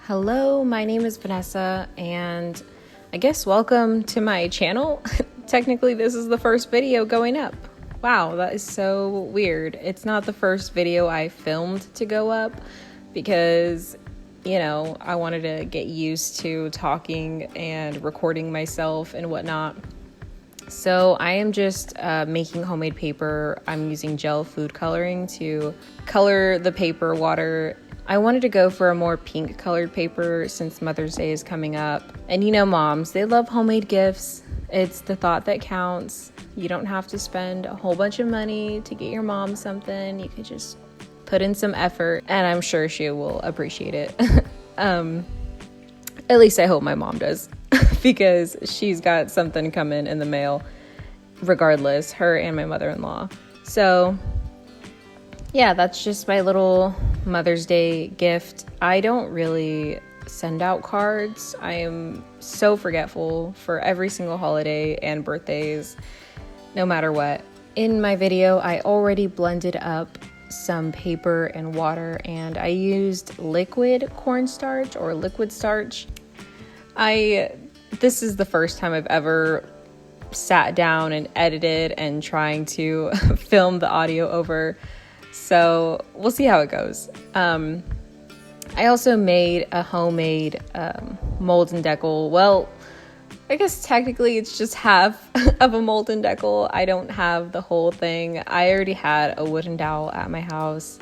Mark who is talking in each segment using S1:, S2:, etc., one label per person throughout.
S1: Hello, my name is Vanessa, and I guess welcome to my channel. Technically, this is the first video going up. Wow, that is so weird. It's not the first video I filmed to go up because, I wanted to get used to talking and recording myself and whatnot. So I am just making homemade paper. I'm using gel food coloring to color the paper water. I wanted to go for a more pink colored paper since Mother's Day is coming up. And moms, they love homemade gifts. It's the thought that counts. You don't have to spend a whole bunch of money to get your mom something. You could just put in some effort, and I'm sure she will appreciate it. At least I hope my mom does, because she's got something coming in the mail regardless, her and my mother-in-law. So yeah, that's just my little Mother's Day gift. I don't really send out cards. I am so forgetful for every single holiday and birthdays, no matter what. In my video, I already blended up some paper and water, and I used liquid cornstarch or liquid starch. This is the first time I've ever sat down and edited and trying to film the audio over. So we'll see how it goes. I also made a homemade mold and decal. Well, I guess technically it's just half of a mold and decal. I don't have the whole thing. I already had a wooden dowel at my house.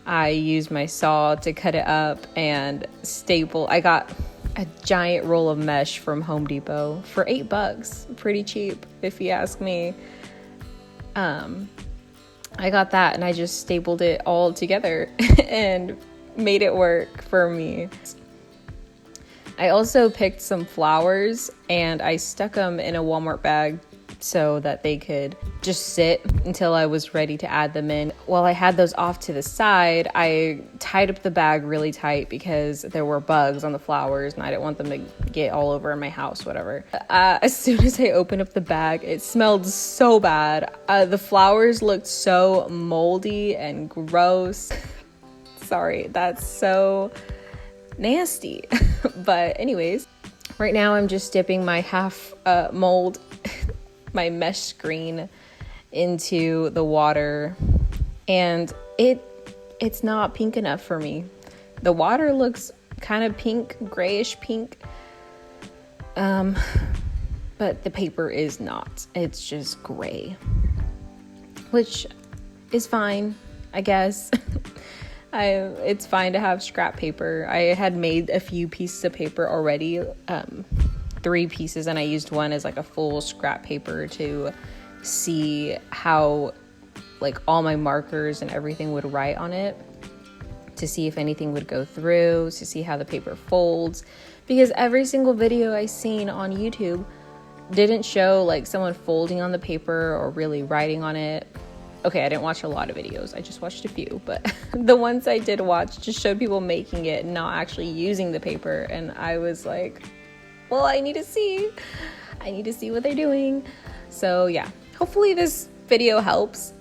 S1: I used my saw to cut it up and staple. I got a giant roll of mesh from Home Depot for $8. Pretty cheap, if you ask me. I got that and I just stapled it all together and made it work for me. I also picked some flowers and I stuck them in a Walmart bag so that they could just sit until I was ready to add them in. While I had those off to the side, I tied up the bag really tight because there were bugs on the flowers and I didn't want them to get all over my house, whatever. As soon as I opened up the bag, it smelled so bad. The flowers looked so moldy and gross. Sorry, that's so nasty. But anyways, right now I'm just dipping my half mold my mesh screen into the water, and it's not pink enough for me. The water looks kind of pink, grayish pink, but the paper is not. It's just gray, which is fine, I guess. It's fine to have scrap paper. I had made a few pieces of paper already, 3 pieces, and I used one as like a full scrap paper to see how like all my markers and everything would write on it, to see if anything would go through, to see how the paper folds, because every single video I seen on YouTube didn't show like someone folding on the paper or really writing on it. Okay, I didn't watch a lot of videos. I just watched a few, but the ones I did watch just showed people making it and not actually using the paper. And I was like, well, I need to see what they're doing. So yeah, hopefully this video helps.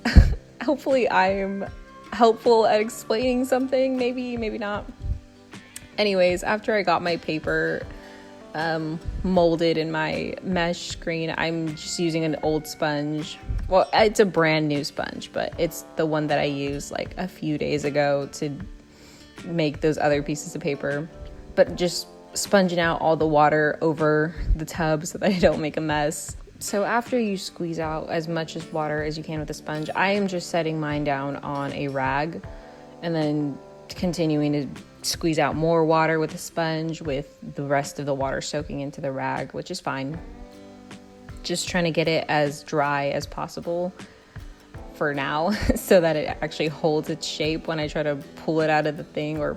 S1: Hopefully I'm helpful at explaining something. Maybe not. Anyways, after I got my paper molded in my mesh screen, I'm just using an old sponge. Well, it's a brand new sponge, but it's the one that I used like a few days ago to make those other pieces of paper. But just sponging out all the water over the tub so that I don't make a mess. So after you squeeze out as much as water as you can with a sponge, I am just setting mine down on a rag and then continuing to squeeze out more water with a sponge, with the rest of the water soaking into the rag, which is fine. Just trying to get it as dry as possible for now so that it actually holds its shape when I try to pull it out of the thing, or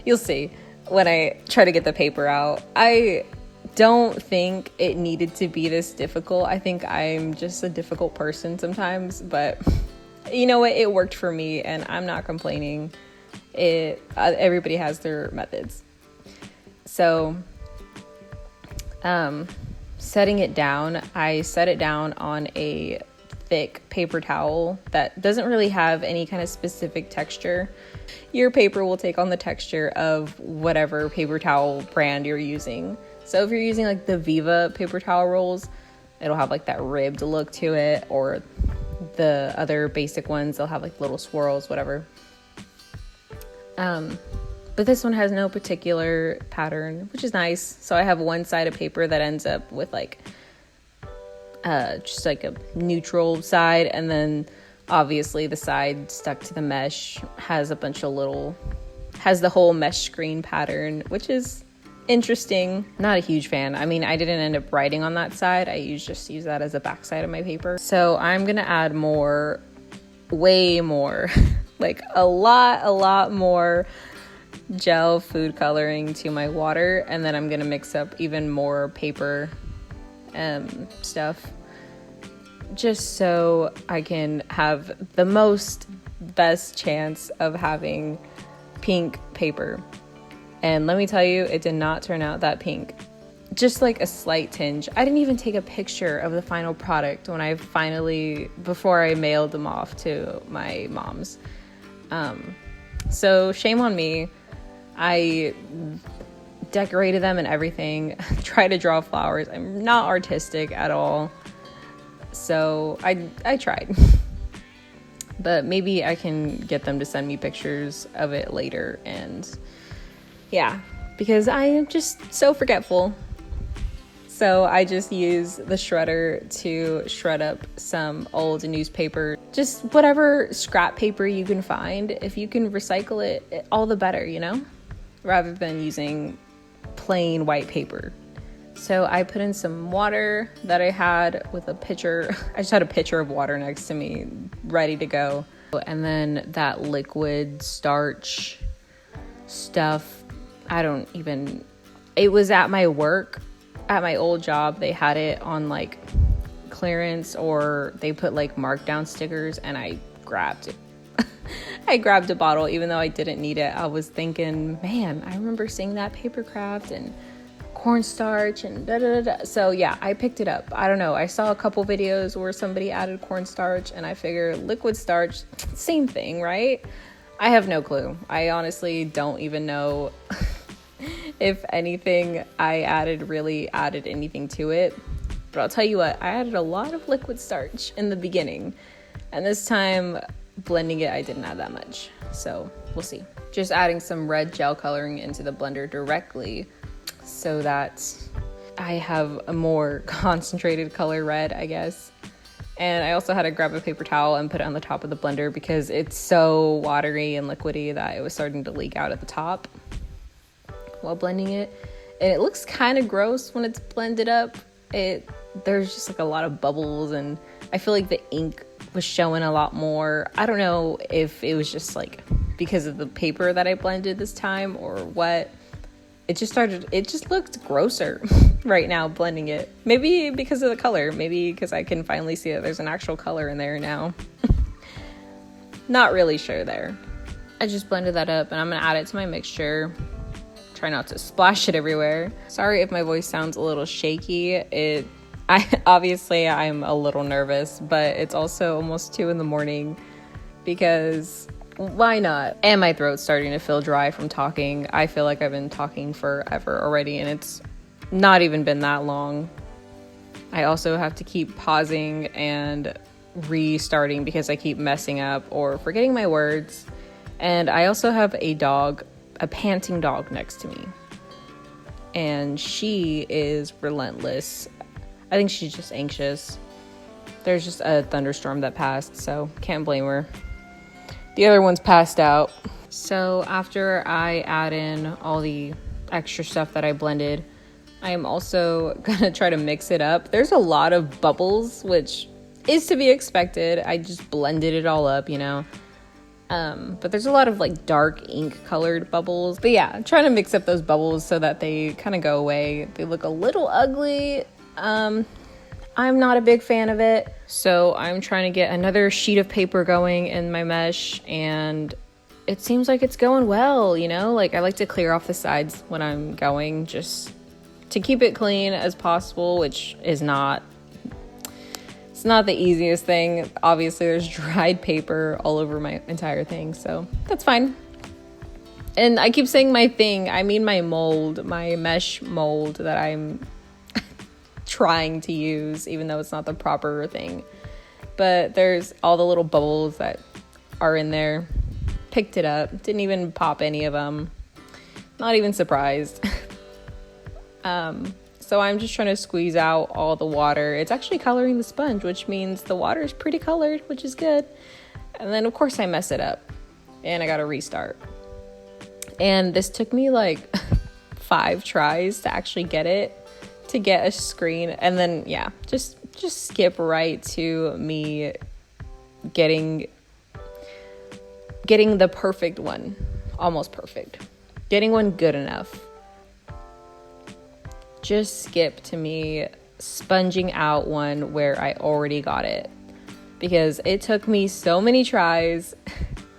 S1: you'll see when I try to get the paper out. I don't think it needed to be this difficult. I think I'm just a difficult person sometimes, but you know what? It worked for me and I'm not complaining. Everybody has their methods. So, setting it down, I set it down on a thick paper towel that doesn't really have any kind of specific texture. Your paper will take on the texture of whatever paper towel brand you're using. So if you're using like the Viva paper towel rolls, it'll have like that ribbed look to it, or the other basic ones, they'll have like little swirls, whatever. But this one has no particular pattern, which is nice. So I have one side of paper that ends up with like just like a neutral side, and then obviously the side stuck to the mesh has a bunch of has the whole mesh screen pattern, which is interesting. Not a huge fan. I mean, I didn't end up writing on that side. I just use that as a backside of my paper. So I'm gonna add more, way more, like a lot more gel food coloring to my water, and then I'm gonna mix up even more paper stuff, just so I can have the best chance of having pink paper. And let me tell you, it did not turn out that pink. Just like a slight tinge. I didn't even take a picture of the final product before I mailed them off to my mom's. So shame on me. I decorated them and everything. Try to draw flowers. I'm not artistic at all. So I tried. But maybe I can get them to send me pictures of it later. And yeah, because I am just so forgetful. So I just use the shredder to shred up some old newspaper. Just whatever scrap paper you can find. If you can recycle it, all the better, you know? Rather than using plain white paper. So I put in some water that I had with a pitcher. I just had a pitcher of water next to me, ready to go. And then that liquid starch stuff, it was at my work, at my old job. They had it on like clearance, or they put like markdown stickers, and I grabbed it. I grabbed a bottle even though I didn't need it. I was thinking, man, I remember seeing that paper craft and cornstarch and da-da-da-da. So yeah, I picked it up. I don't know. I saw a couple videos where somebody added cornstarch, and I figured liquid starch, same thing, right? I have no clue. I honestly don't even know if anything I really added anything to it. But I'll tell you what, I added a lot of liquid starch in the beginning. And this time, blending it, I didn't add that much. So we'll see. Just adding some red gel coloring into the blender directly so that I have a more concentrated color red, I guess. And I also had to grab a paper towel and put it on the top of the blender because it's so watery and liquidy that it was starting to leak out at the top while blending it. And it looks kind of gross when it's blended up. There's just like a lot of bubbles, and I feel like the ink was showing a lot more. I don't know if it was just like because of the paper that I blended this time or what. It just looked grosser right now blending it. Maybe because of the color. Maybe because I can finally see that there's an actual color in there now. Not really sure there. I just blended that up, and I'm going to add it to my mixture. Try not to splash it everywhere. Sorry if my voice sounds a little shaky. I'm a little nervous, but it's also almost 2 a.m. because why not? And my throat's starting to feel dry from talking. I feel like I've been talking forever already, and it's not even been that long. I also have to keep pausing and restarting because I keep messing up or forgetting my words. And I also have a panting dog next to me. And she is relentless. I think she's just anxious. There's just a thunderstorm that passed, so can't blame her. The other one's passed out. So after I add in all the extra stuff that I blended, I am also gonna try to mix it up. There's a lot of bubbles, which is to be expected. I just blended it all up, you know. But there's a lot of like dark ink colored bubbles. But yeah, I'm trying to mix up those bubbles so that they kind of go away. They look a little ugly. I'm not a big fan of it. So I'm trying to get another sheet of paper going in my mesh, and it seems like it's going well, you know? Like I like to clear off the sides when I'm going just to keep it clean as possible, which is it's not the easiest thing. Obviously there's dried paper all over my entire thing, so that's fine. And I keep saying my thing, I mean my mold, my mesh mold that I'm trying to use, even though it's not the proper thing. But there's all the little bubbles that are in there. Picked it up, didn't even pop any of them. Not even surprised. So I'm just trying to squeeze out all the water. It's actually coloring the sponge, which means the water is pretty colored, which is good. And then of course I mess it up and I gotta restart. And this took me like 5 tries to actually get a screen. And then yeah, just skip right to me getting the perfect one, almost perfect, getting one good enough. Just skip to me sponging out one where I already got it, because it took me so many tries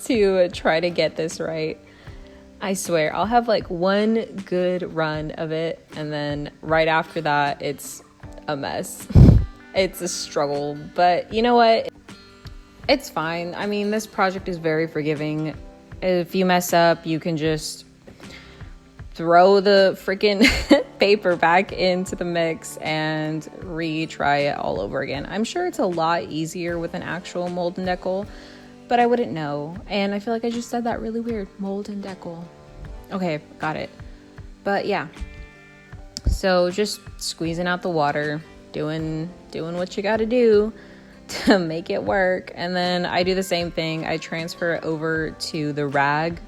S1: to try to get this right. I swear I'll have like one good run of it, and then right after that it's a mess. It's a struggle, but you know what? It's fine. I mean, this project is very forgiving. If you mess up, you can just throw the freaking paper back into the mix and retry it all over again. I'm sure it's a lot easier with an actual mold and decal, but I wouldn't know. And I feel like I just said that really weird. Mold and decal. Okay, got it. But yeah. So just squeezing out the water, doing what you gotta do to make it work. And then I do the same thing. I transfer it over to the rag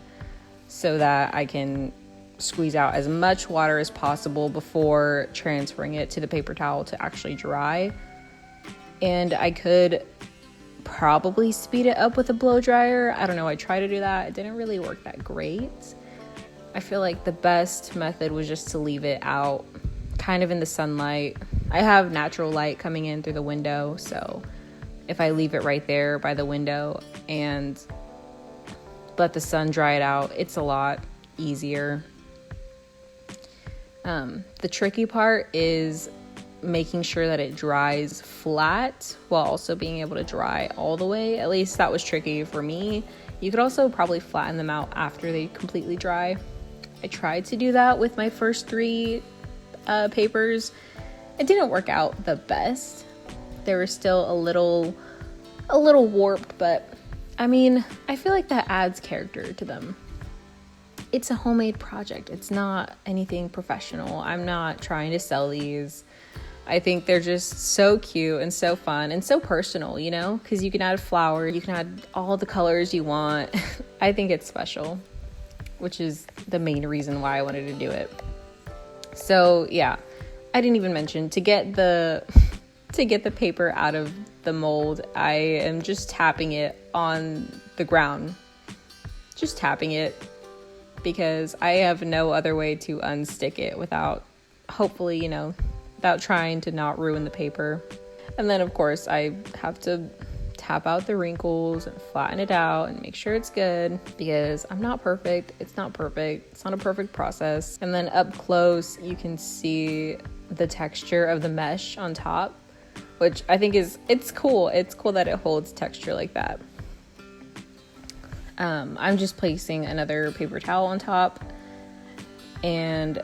S1: so that I can squeeze out as much water as possible before transferring it to the paper towel to actually dry. And I could probably speed it up with a blow dryer. I don't know, I tried to do that. It didn't really work that great. I feel like the best method was just to leave it out kind of in the sunlight. I have natural light coming in through the window, so if I leave it right there by the window and let the sun dry it out, it's a lot easier. The tricky part is making sure that it dries flat while also being able to dry all the way. At least that was tricky for me. You could also probably flatten them out after they completely dry. I tried to do that with my first 3 papers. It didn't work out the best. They were still a little warped, but I mean, I feel like that adds character to them. It's a homemade project. It's not anything professional. I'm not trying to sell these. I think they're just so cute and so fun and so personal, you know, because you can add a flower, you can add all the colors you want. I think it's special, which is the main reason why I wanted to do it. So yeah, I didn't even mention to get the paper out of the mold, I am just tapping it on the ground. Just tapping it, because I have no other way to unstick it without, hopefully, you know, without trying to not ruin the paper. And then of course I have to tap out the wrinkles and flatten it out and make sure it's good, because I'm not perfect. It's not perfect. It's not a perfect process. And then up close, you can see the texture of the mesh on top, which I think it's cool. It's cool that it holds texture like that. I'm just placing another paper towel on top, and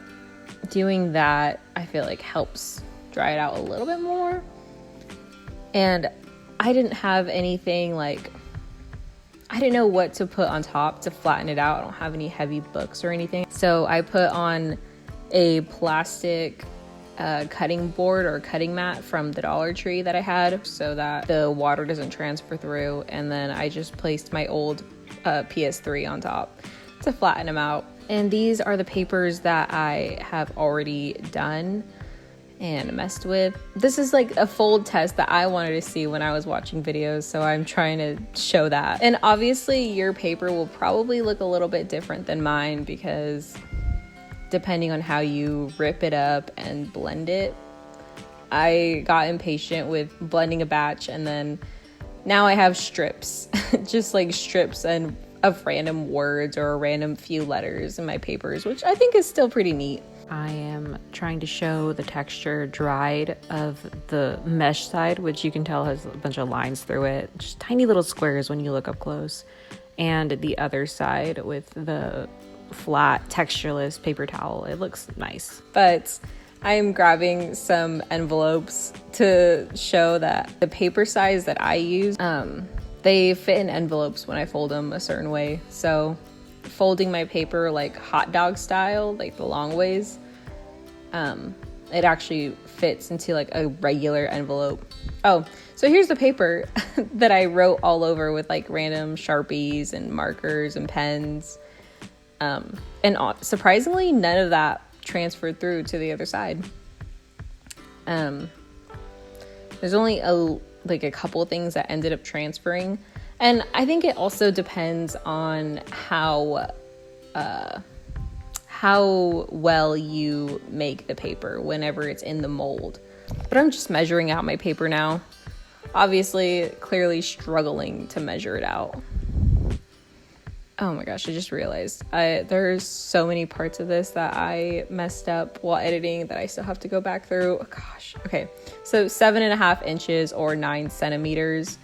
S1: doing that I feel like helps dry it out a little bit more. And I didn't have anything like, I didn't know what to put on top to flatten it out. I don't have any heavy books or anything, so I put on a plastic cutting board or cutting mat from the Dollar Tree that I had so that the water doesn't transfer through. And then I just placed my old PS3 on top to flatten them out. And these are the papers that I have already done and messed with. This is like a fold test that I wanted to see when I was watching videos, so I'm trying to show that. And obviously your paper will probably look a little bit different than mine, because depending on how you rip it up and blend it. I got impatient with blending a batch, and then now I have strips, just like strips and of random words or a random few letters in my papers, which I think is still pretty neat. I am trying to show the texture dried of the mesh side, which you can tell has a bunch of lines through it, just tiny little squares when you look up close, and the other side with the flat, textureless paper towel. It looks nice. But I'm grabbing some envelopes to show that the paper size that I use, they fit in envelopes when I fold them a certain way. So folding my paper like hot dog style, like the long ways, it actually fits into like a regular envelope. Oh, so here's the paper that I wrote all over with like random Sharpies and markers and pens. And surprisingly, none of that transferred through to the other side. There's only a couple of things that ended up transferring, and I think it also depends on how well you make the paper whenever it's in the mold. But I'm just measuring out my paper now. Obviously, clearly struggling to measure it out. Oh my gosh, I just realized there's so many parts of this that I messed up while editing that I still have to go back through. Oh gosh. Okay. So 7.5 inches or 9 centimeters,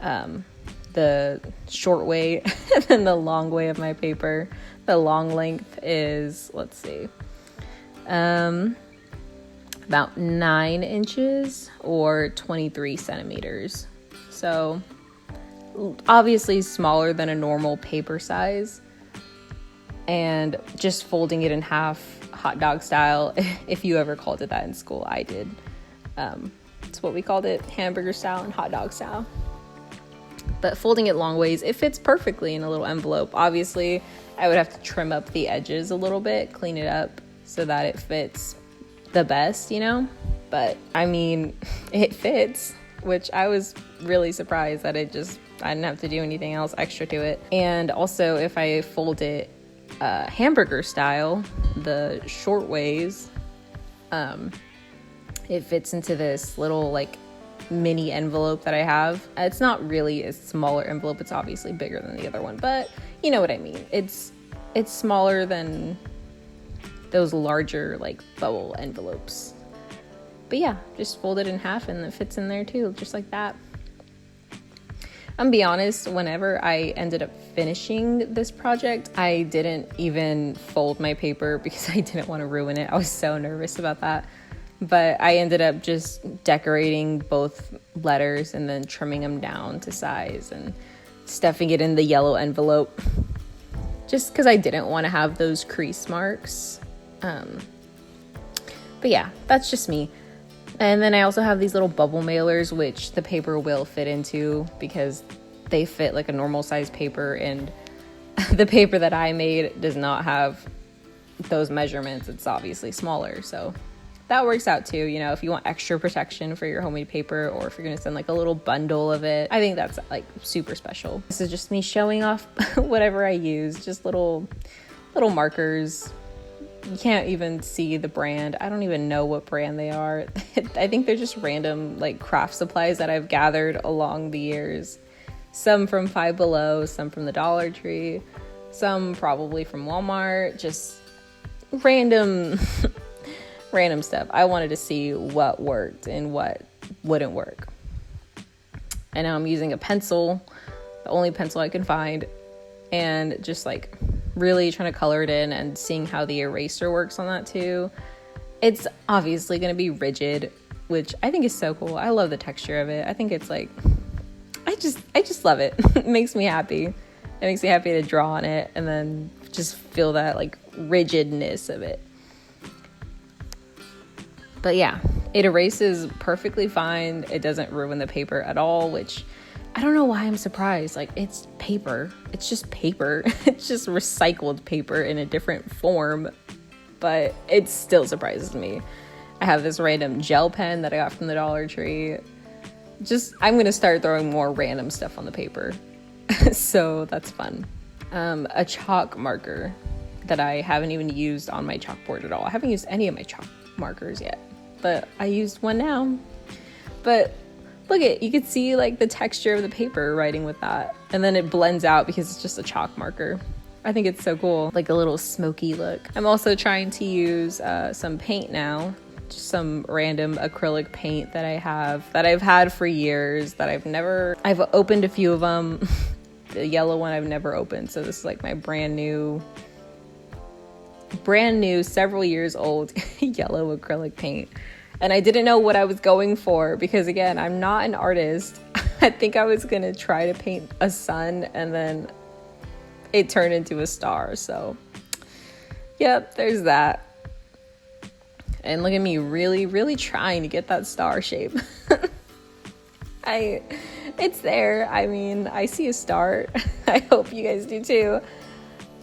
S1: the short way and then the long way of my paper. The long length is, let's see, about 9 inches or 23 centimeters. So obviously smaller than a normal paper size, and just folding it in half, hot dog style. If you ever called it that in school, I did. It's what we called it, hamburger style and hot dog style. But folding it long ways, it fits perfectly in a little envelope. Obviously, I would have to trim up the edges a little bit, clean it up so that it fits the best, you know? But I mean, it fits, which I was really surprised that I didn't have to do anything else extra to it. And also, if I fold it hamburger style, the short ways, it fits into this little like mini envelope that I have. It's not really a smaller envelope, it's obviously bigger than the other one, but you know what I mean. It's smaller than those larger like bubble envelopes. But yeah, just fold it in half and it fits in there too, just like that. I'm gonna be honest, whenever I ended up finishing this project, I didn't even fold my paper because I didn't want to ruin it. I was so nervous about that. But I ended up just decorating both letters and then trimming them down to size and stuffing it in the yellow envelope just because I didn't want to have those crease marks. But yeah, that's just me. And then I also have these little bubble mailers, which the paper will fit into because they fit like a normal size paper, and the paper that I made does not have those measurements. It's obviously smaller, so that works out too. You know, if you want extra protection for your homemade paper, or if you're gonna send like a little bundle of it, I think that's like super special. This is just me showing off whatever I use, just little markers. You can't even see the brand. I don't even know what brand they are. I think they're just random like craft supplies that I've gathered along the years. Some from Five Below, some from the Dollar Tree, some probably from Walmart, just random stuff. I wanted to see what worked and what wouldn't work. And now I'm using a pencil, the only pencil I can find, and just like really trying to color it in and seeing how the eraser works on that too. It's obviously going to be rigid, which I think is so cool. I love the texture of it. I think it's like, I just love it. It makes me happy. It makes me happy to draw on it and then just feel that like rigidness of it. But yeah, it erases perfectly fine. It doesn't ruin the paper at all, which I don't know why I'm surprised. Like, it's paper. It's just paper. It's just recycled paper in a different form, but it still surprises me. I have this random gel pen that I got from the Dollar Tree. I'm going to start throwing more random stuff on the paper. So that's fun. A chalk marker that I haven't even used on my chalkboard at all. I haven't used any of my chalk markers yet, but I used one now. But look you can see like the texture of the paper writing with that, and then it blends out because it's just a chalk marker. I think it's so cool, like a little smoky look. I'm also trying to use some paint now, just some random acrylic paint that I've had for years that I've opened a few of them. The yellow one I've never opened, so this is like my brand new brand new, several years old yellow acrylic paint. And I didn't know what I was going for because, again, I'm not an artist. I think I was going to try to paint a sun and then it turned into a star. So, yep, there's that. And look at me really, really trying to get that star shape. It's there. I mean, I see a star. I hope you guys do too.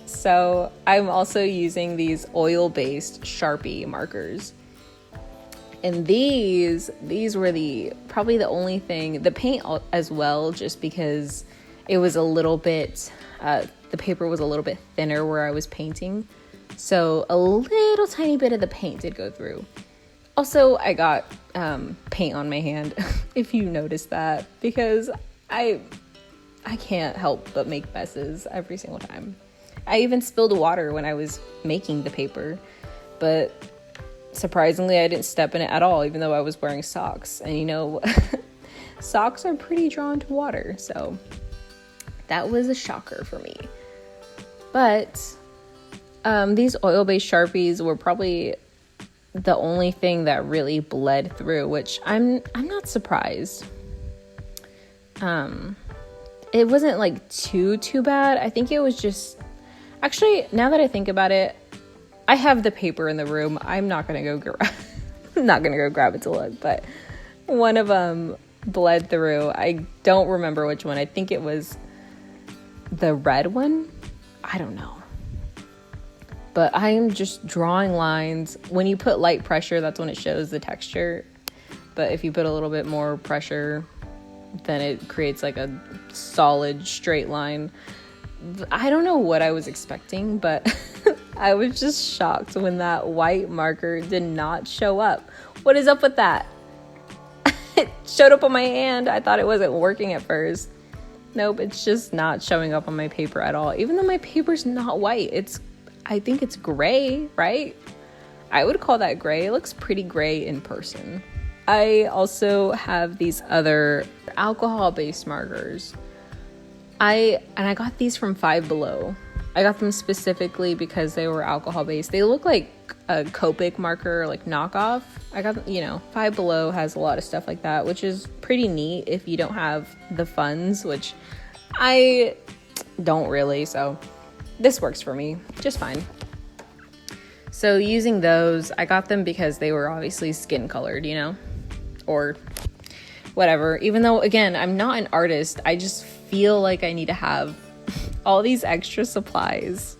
S1: So I'm also using these oil-based Sharpie markers. And these were probably the only thing, the paint as well, just because it was a little bit, the paper was a little bit thinner where I was painting. So a little tiny bit of the paint did go through. Also, I got paint on my hand, if you noticed that, because I can't help but make messes every single time. I even spilled water when I was making the paper, but surprisingly, I didn't step in it at all, even though I was wearing socks. And you know, socks are pretty drawn to water, so that was a shocker for me. But these oil-based Sharpies were probably the only thing that really bled through, which I'm not surprised. It wasn't like too bad. I think it was just, actually, now that I think about it, I have the paper in the room. I'm not gonna go grab it to look, but one of them bled through. I don't remember which one. I think it was the red one. I don't know. But I am just drawing lines. When you put light pressure, that's when it shows the texture. But if you put a little bit more pressure, then it creates like a solid straight line. I don't know what I was expecting, but I was just shocked when that white marker did not show up. What is up with that? It showed up on my hand. I thought it wasn't working at first. Nope, it's just not showing up on my paper at all. Even though my paper's not white, I think it's gray, right? I would call that gray. It looks pretty gray in person. I also have these other alcohol-based markers. I got these from Five Below. I got them specifically because they were alcohol-based. They look like a Copic marker, like knockoff. I got, Five Below has a lot of stuff like that, which is pretty neat if you don't have the funds, which I don't really, so this works for me just fine. So using those, I got them because they were obviously skin colored, or whatever. Even though, again, I'm not an artist, I just feel like I need to have all these extra supplies.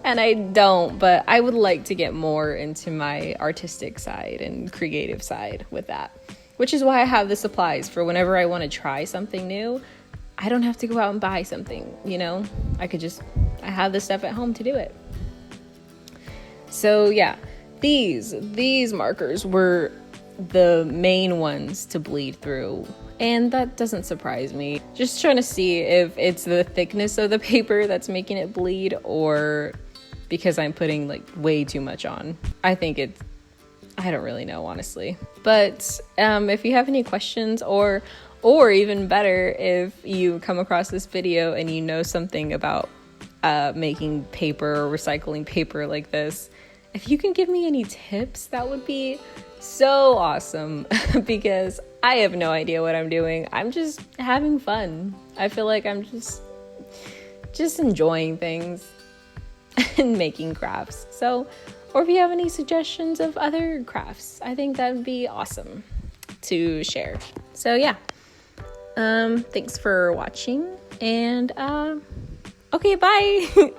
S1: And I don't, but I would like to get more into my artistic side and creative side with that. Which is why I have the supplies for whenever I want to try something new. I don't have to go out and buy something, I have the stuff at home to do it. So yeah, these markers were the main ones to bleed through. And that doesn't surprise me. Just trying to see if it's the thickness of the paper that's making it bleed or because I'm putting like way too much on. I don't really know, honestly. But if you have any questions or even better, if you come across this video and you know something about making paper or recycling paper like this, if you can give me any tips, that would be so awesome because I have no idea what I'm doing. I'm just having fun. I feel like I'm just enjoying things and making crafts. So, or if you have any suggestions of other crafts, I think that would be awesome to share. So yeah, thanks for watching and okay, bye.